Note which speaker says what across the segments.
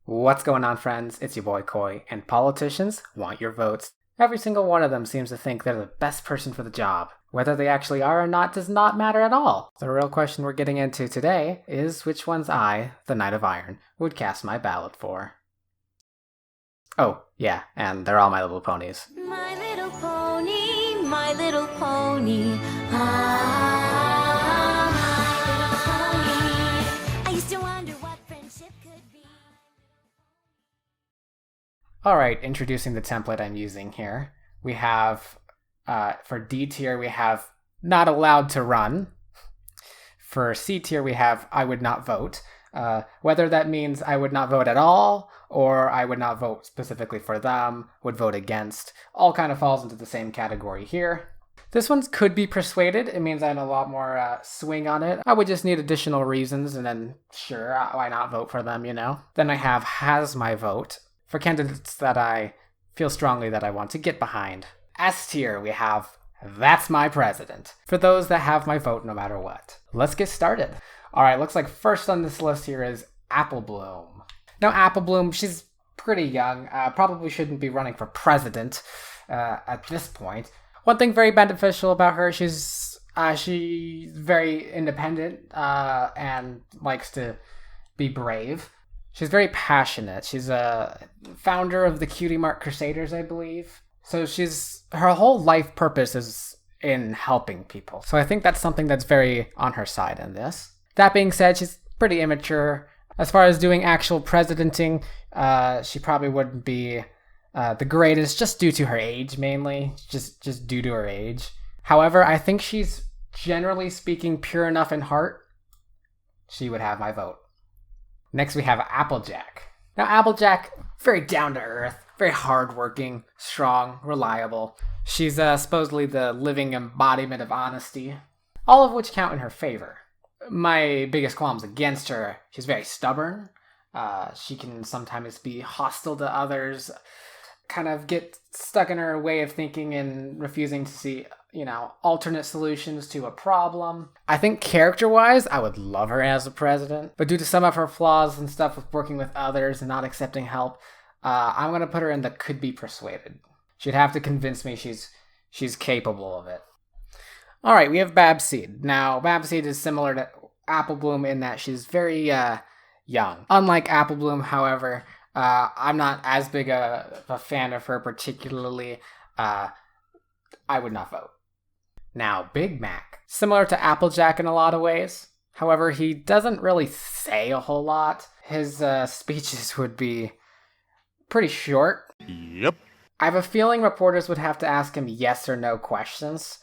Speaker 1: What's going on, friends? It's your boy Koi, and politicians want your votes. Every single one of them seems to think they're the best person for the job. Whether they actually are or not does not matter at all. The real question we're getting into today is which ones I, the Knight of Iron, would cast my ballot for. Oh, yeah, and they're all My Little Ponies.
Speaker 2: My little pony, my little pony. I used to wonder what friendship could be.
Speaker 1: Alright, introducing the template I'm using here. We have, for D tier, we have not allowed to run. For C tier, we have I would not vote. Whether that means I would not vote at all, or I would not vote specifically for them, would vote against, all kind of falls into the same category here. This one could be persuaded. It means I have a lot more swing on it. I would just need additional reasons, and then sure, why not vote for them, you know? Then I have has my vote for candidates that I feel strongly that I want to get behind. S tier, we have that's my president, for those that have my vote no matter what. Let's get started. Alright, looks like first on this list here is Apple Bloom. Now Apple Bloom, she's pretty young, probably shouldn't be running for president at this point. One thing very beneficial about her, she's very independent and likes to be brave. She's very passionate. She's a founder of the Cutie Mark Crusaders, I believe. So her whole life purpose is in helping people. So I think that's something that's very on her side in this. That being said, she's pretty immature. As far as doing actual presidenting, she probably wouldn't be the greatest, just due to her age mainly, just due to her age. However, I think she's generally speaking pure enough in heart. She would have my vote. Next we have Applejack. Now Applejack, very down to earth, very hardworking, strong, reliable. She's supposedly the living embodiment of honesty, all of which count in her favor. My biggest qualms against her, she's very stubborn. She can sometimes be hostile to others, kind of get stuck in her way of thinking and refusing to see, alternate solutions to a problem. I think character-wise, I would love her as a president, but due to some of her flaws and stuff with working with others and not accepting help, I'm going to put her in the could be persuaded. She'd have to convince me she's capable of it. Alright, we have Babseed. Now, Babseed is similar to Apple Bloom in that she's very young. Unlike Apple Bloom, however, I'm not as big a fan of her particularly. I would not vote. Now, Big Mac. Similar to Applejack in a lot of ways. However, he doesn't really say a whole lot. His speeches would be pretty short.
Speaker 3: Yep.
Speaker 1: I have a feeling reporters would have to ask him yes or no questions.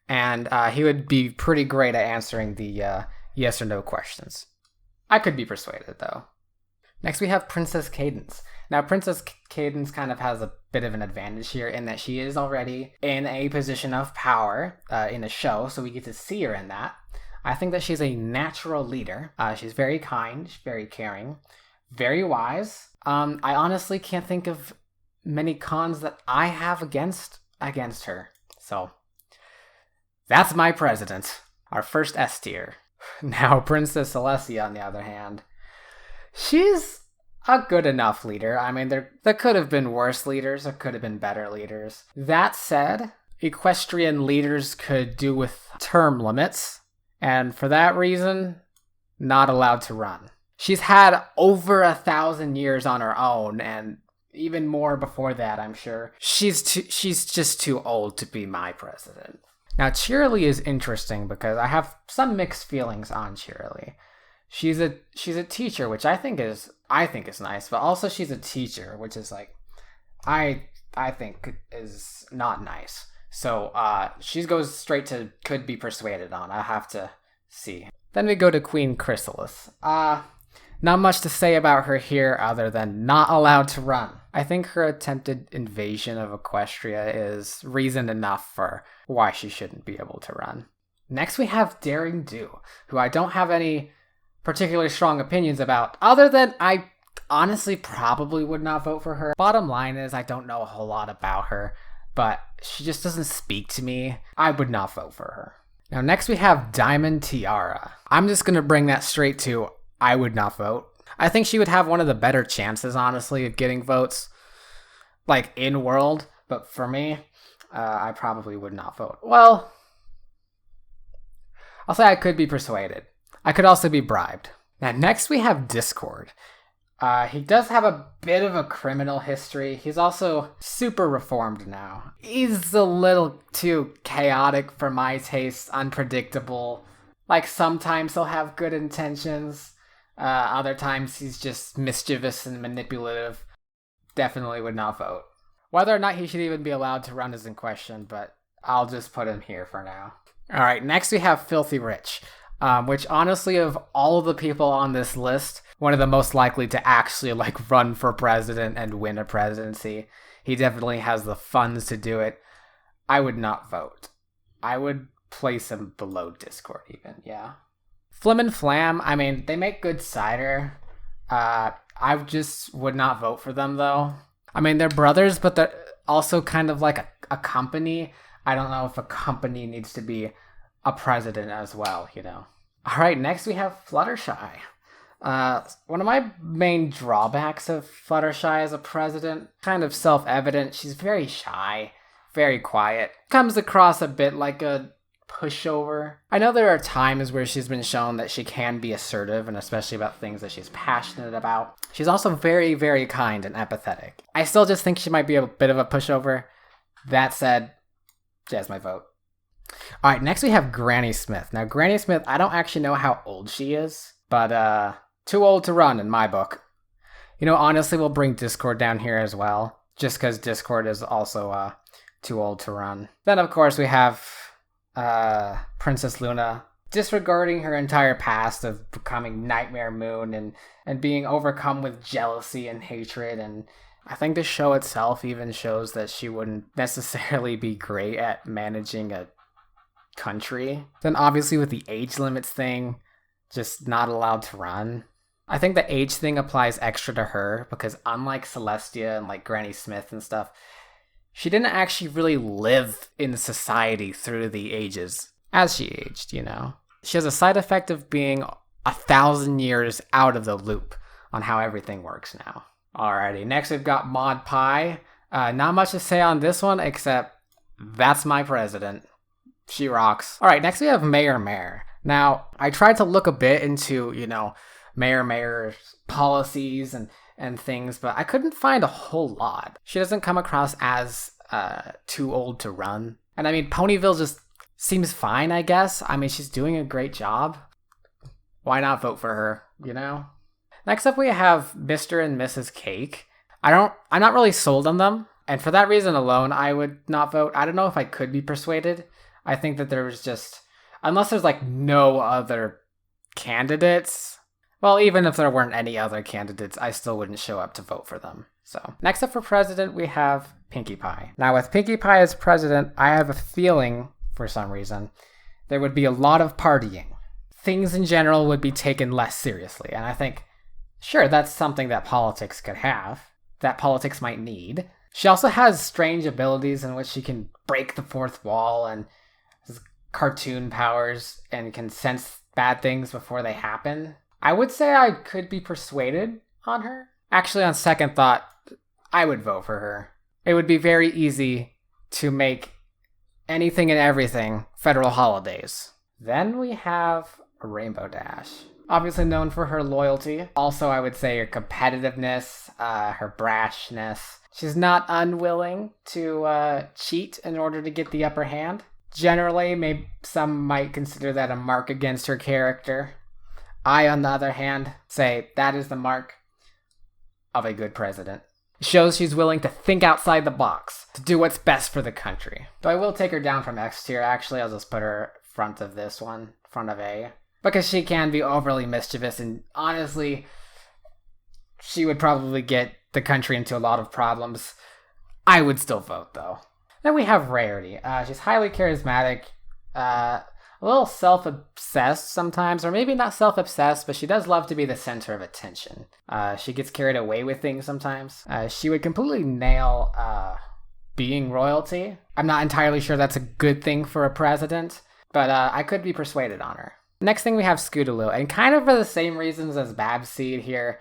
Speaker 1: And he would be pretty great at answering the yes or no questions. I could be persuaded, though. Next, we have Princess Cadance. Now, Princess Cadance kind of has a bit of an advantage here in that she is already in a position of power in the show, so we get to see her in that. I think that she's a natural leader. She's very kind, she's very caring, very wise. I honestly can't think of many cons that I have against her. So, that's my president. Our first S tier. Now, Princess Celestia, on the other hand, she's a good enough leader. I mean, there could have been worse leaders, there could have been better leaders. That said, equestrian leaders could do with term limits, and for that reason, not allowed to run. She's had over 1,000 years on her own, and even more before that, I'm sure. She's just too old to be my president. Now, Cheerilee is interesting because I have some mixed feelings on Cheerilee. She's a teacher, which I think is nice, but also she's a teacher, which is like I think is not nice. So she goes straight to could be persuaded on. I'll have to see. Then we go to Queen Chrysalis. Not much to say about her here other than not allowed to run. I think her attempted invasion of Equestria is reason enough for why she shouldn't be able to run. Next we have Daring Do, who I don't have any particularly strong opinions about, other than I honestly probably would not vote for her. Bottom line is I don't know a whole lot about her, but she just doesn't speak to me. I would not vote for her. Now next we have Diamond Tiara. I'm just going to bring that straight to I would not vote. I think she would have one of the better chances, honestly, of getting votes, like, in world. But for me, I probably would not vote. Well, I'll say I could be persuaded. I could also be bribed. Now, next we have Discord. He does have a bit of a criminal history. He's also super reformed now. He's a little too chaotic for my taste, unpredictable. Like, sometimes he'll have good intentions. Other times he's just mischievous and manipulative. Definitely would not vote. Whether or not he should even be allowed to run is in question, but I'll just put him here for now. Alright, next we have Filthy Rich, which honestly, of all of the people on this list, one of the most likely to actually like run for president and win a presidency. He definitely has the funds to do it. I would not vote. I would place him below Discord even, yeah. Flim and Flam, I mean, they make good cider. I just would not vote for them though. I mean, they're brothers, but they're also kind of like a company. I don't know if a company needs to be a president as well, you know. All right, next we have Fluttershy. One of my main drawbacks of Fluttershy as a president, kind of self-evident. She's very shy, very quiet. Comes across a bit like a pushover. I know there are times where she's been shown that she can be assertive, and especially about things that she's passionate about. She's also very, very kind and empathetic. I still just think she might be a bit of a pushover. That said, she has my vote. Alright, next we have Granny Smith. Now, Granny Smith, I don't actually know how old she is, but too old to run in my book. You know, honestly, we'll bring Discord down here as well, just because Discord is also too old to run. Then, of course, we have Princess Luna, disregarding her entire past of becoming Nightmare Moon and being overcome with jealousy and hatred, and I think the show itself even shows that she wouldn't necessarily be great at managing a country. Then obviously with the age limits thing, just not allowed to run. I think the age thing applies extra to her because unlike Celestia and like Granny Smith and stuff, she didn't actually really live in society through the ages as she aged, you know. She has a side effect of being 1,000 years out of the loop on how everything works now. Alrighty, next we've got Maud Pie. Not much to say on this one, except that's my president. She rocks. Alright, next we have Mare. Now, I tried to look a bit into, you know, Mare's policies and things, but I couldn't find a whole lot. She doesn't come across as too old to run. And I mean, Ponyville just seems fine, I guess. I mean, she's doing a great job. Why not vote for her, you know? Next up, we have Mr. and Mrs. Cake. I'm not really sold on them, and for that reason alone, I would not vote. I don't know if I could be persuaded. I think that there's just, unless there's like no other candidates, well, even if there weren't any other candidates, I still wouldn't show up to vote for them. So, next up for president, we have Pinkie Pie. Now, with Pinkie Pie as president, I have a feeling, for some reason, there would be a lot of partying. Things in general would be taken less seriously, and I think, sure, that's something that politics could have, that politics might need. She also has strange abilities in which she can break the fourth wall and has cartoon powers and can sense bad things before they happen. I would say I could be persuaded on her. Actually, on second thought, I would vote for her. It would be very easy to make anything and everything federal holidays. Then we have Rainbow Dash. Obviously known for her loyalty. Also, I would say her competitiveness, her brashness. She's not unwilling to cheat in order to get the upper hand. Generally, maybe some might consider that a mark against her character. I, on the other hand, say that is the mark of a good president. It shows she's willing to think outside the box, to do what's best for the country. Though I will take her down from X tier, actually. I'll just put her front of this one, front of A. Because she can be overly mischievous, and honestly, she would probably get the country into a lot of problems. I would still vote, though. Then we have Rarity. She's highly charismatic, a little self-obsessed sometimes, or maybe not self-obsessed, but she does love to be the center of attention. She gets carried away with things sometimes. She would completely nail being royalty. I'm not entirely sure that's a good thing for a president, but I could be persuaded on her. Next thing we have Scootaloo, and kind of for the same reasons as Babseed here,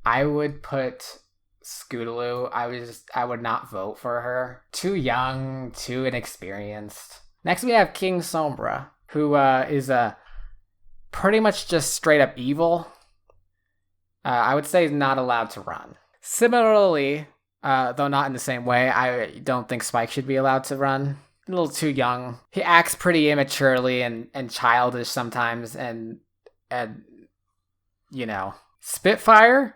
Speaker 1: I would put Scootaloo. I would not vote for her. Too young, too inexperienced. Next we have King Sombra, who is pretty much just straight up evil. I would say not allowed to run. Similarly, though not in the same way, I don't think Spike should be allowed to run. A little too young. He acts pretty immaturely and childish sometimes, and you know. Spitfire?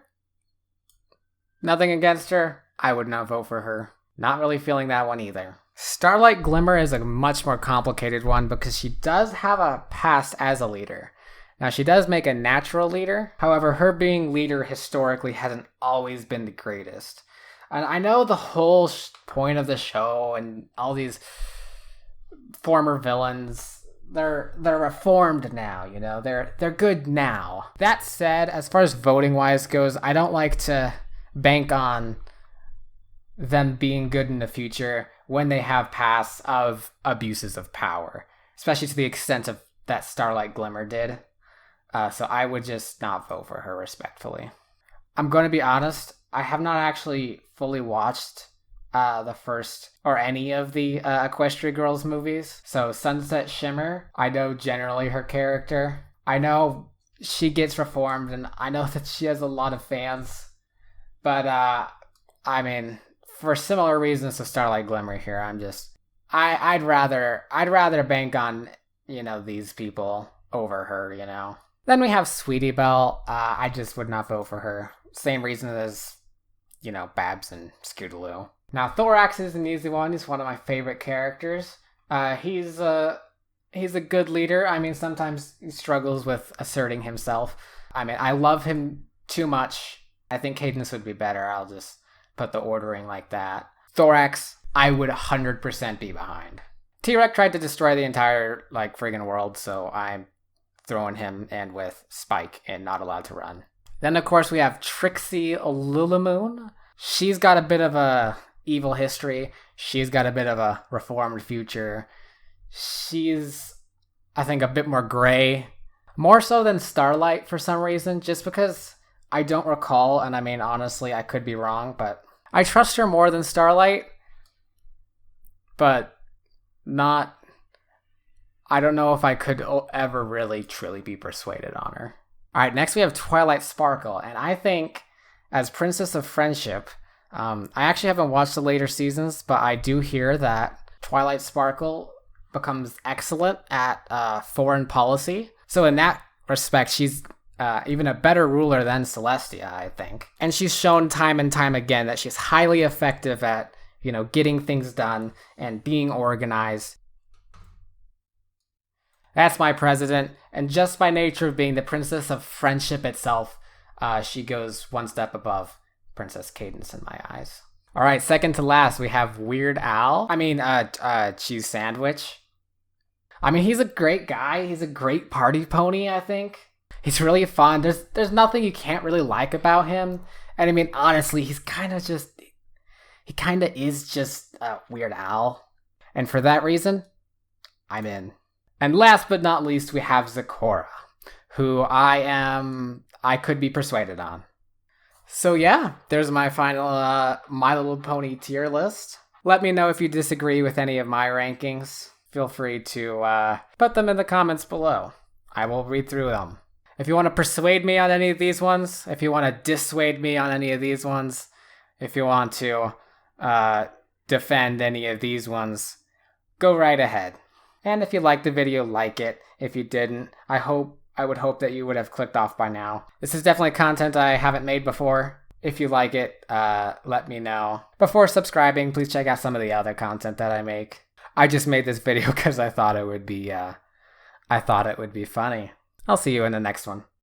Speaker 1: Nothing against her. I would not vote for her. Not really feeling that one either. Starlight Glimmer is a much more complicated one because she does have a past as a leader. Now, she does make a natural leader. However, her being leader historically hasn't always been the greatest. And I know the whole point of the show and all these former villains, they're reformed now, you know? They're good now. That said, as far as voting-wise goes, I don't like to bank on them being good in the future when they have pasts of abuses of power, especially to the extent of that Starlight Glimmer did. So I would just not vote for her respectfully. I'm going to be honest, I have not actually fully watched the first or any of the Equestria Girls movies. So Sunset Shimmer, I know generally her character. I know she gets reformed, and I know that she has a lot of fans. But, I mean, for similar reasons to Starlight Glimmer here, I'd rather bank on, you know, these people over her, you know. Then we have Sweetie Belle. I just would not vote for her. Same reason as, you know, Babs and Scootaloo. Now, Thorax is an easy one. He's one of my favorite characters. He's a good leader. I mean, sometimes he struggles with asserting himself. I mean, I love him too much. I think Cadance would be better. I'll just put the ordering like that. Thorax, I would 100% be behind. Tirek tried to destroy the entire, friggin' world, so I'm throwing him in with Spike and not allowed to run. Then, of course, we have Trixie Lulamoon. She's got a bit of a evil history. She's got a bit of a reformed future. She's, I think, a bit more gray. More so than Starlight for some reason, just because I don't recall, and I mean, honestly, I could be wrong, but I trust her more than Starlight, but I don't know if I could ever really, truly be persuaded on her. Alright, next we have Twilight Sparkle, and I think, as Princess of Friendship, I actually haven't watched the later seasons, but I do hear that Twilight Sparkle becomes excellent at foreign policy. So in that respect, she's even a better ruler than Celestia, I think. And she's shown time and time again that she's highly effective at, you know, getting things done and being organized. That's my president, and just by nature of being the Princess of Friendship itself, she goes one step above Princess Cadance in my eyes. Alright, second to last, we have Weird Al. Cheese Sandwich. I mean, he's a great guy. He's a great party pony, I think. He's really fun. There's nothing you can't really like about him. And I mean, honestly, he kind of is just Weird Al. And for that reason, I'm in. And last but not least, we have Zecora, who I could be persuaded on. So yeah, there's my final My Little Pony tier list. Let me know if you disagree with any of my rankings. Feel free to put them in the comments below. I will read through them. If you want to persuade me on any of these ones, if you want to dissuade me on any of these ones, if you want to defend any of these ones, go right ahead. And if you liked the video, like it. If you didn't, I would hope that you would have clicked off by now. This is definitely content I haven't made before. If you like it, let me know. Before subscribing, please check out some of the other content that I make. I just made this video because I thought it would be funny. I'll see you in the next one.